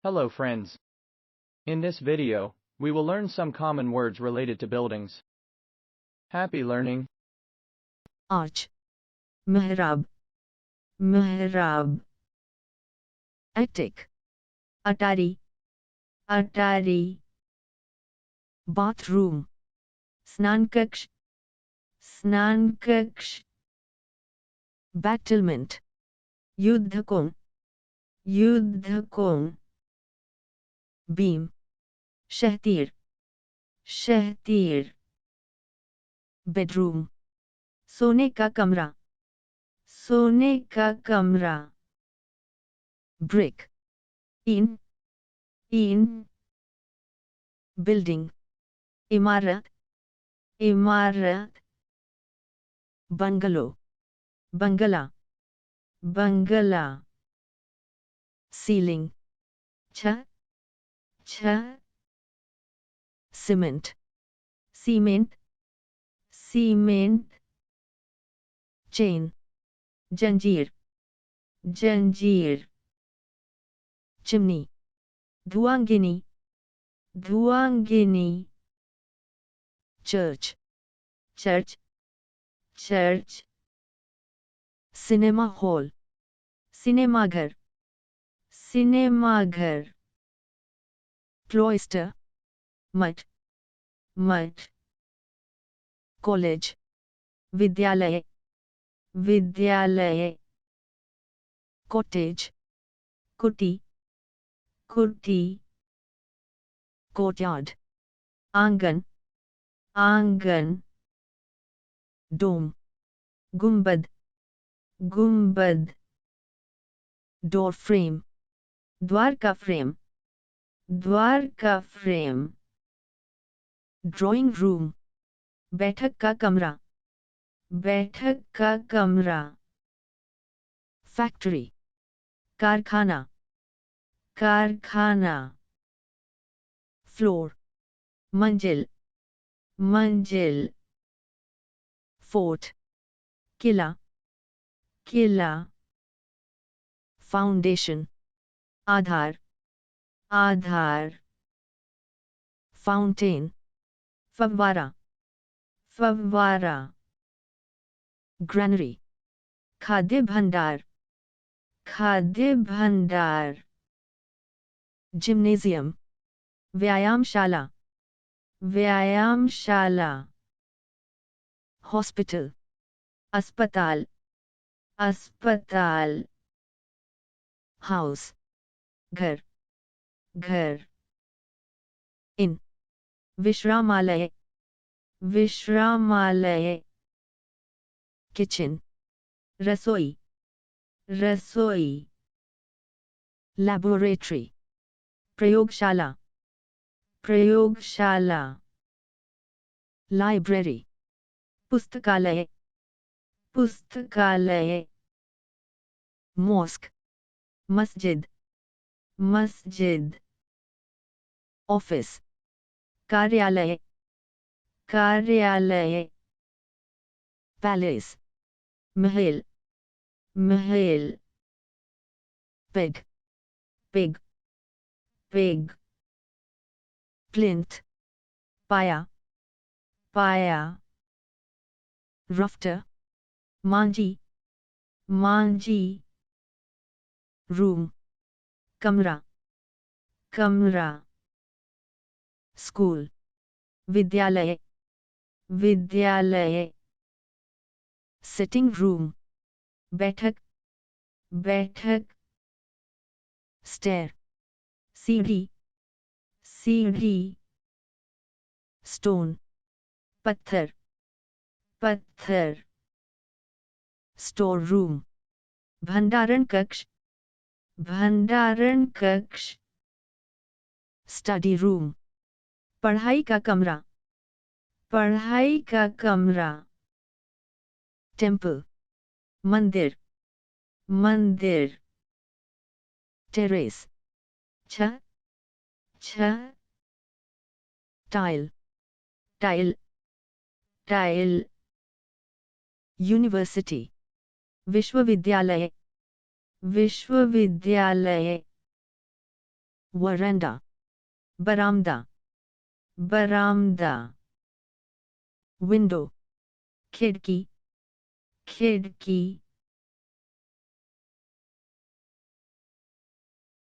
Hello friends. In this video, we will learn some common words related to buildings. Happy learning. Arch, mihrab, mihrab. Attic, atari, atari. Bathroom, snankaksh, snankaksh. Battlement, yuddhakon, yuddhakon. Beam, shahtir, shahtir. Bedroom, सोने का कमरा, सोने का कमरा. Brick, in, in. Building, इमारत, इमारत. Bungalow, bungalow, bungalow. Ceiling, छत, छत. Cement, cement, cement. Chain, जंजीर, जंजीर. Chimney, धुआंगिनी, धुआंगिनी. Church, church, church. Cinema hall, सिनेमाघर, सिनेमाघर. Cloister, मठ, मठ. College, विद्यालय, विद्यालय. Cottage, कुटी, कुटी. Courtyard, आंगन, आंगन. Dome, गुंबद, गुंबद. Door frame, द्वार का फ्रेम, द्वार का फ्रेम. Drawing room, बैठक का कमरा, बैठक का कमरा. Factory, कारखाना, कारखाना. Floor, मंजिल, मंजिल. Fort, किला, किला. Foundation, आधार, आधार. Fountain, फव्वारा, फव्वारा. Granary, खाद्य भंडार, खाद्य भंडार. Gymnasium, व्यायामशाला, व्यायामशाला. Hospital, अस्पताल, अस्पताल. House, घर, घर. Inn, विश्रामालय, विश्रामालय. Kitchen, रसोई, रसोई. Laboratory, प्रयोगशाला, प्रयोगशाला. Library, पुस्तकालय, पुस्तकालय. Mosque, मस्जिद, मस्जिद. Office, कार्यालय, कार्यालय. Palace, महल, महल. Pig, pig, pig. Plinth, पाया, पाया. Rafter, मांझी, मांझी. Room, कमरा, कमरा. School, विद्यालय, विद्यालय. Sitting room, बैठक, बैठक. Stair, सीढ़ी, सीढ़ी. Stone, पत्थर, पत्थर. Store room, भंडारण कक्ष, भंडारण कक्ष. Study room, पढ़ाई का कमरा, पढ़ाई का कमरा. Temple, मंदिर, मंदिर. Terrace, छत, छत. Tile, tile, tile. University, विश्वविद्यालय, विश्वविद्यालय. veranda, बरामदा, बरामदा, window, खिड़की, खिड़की,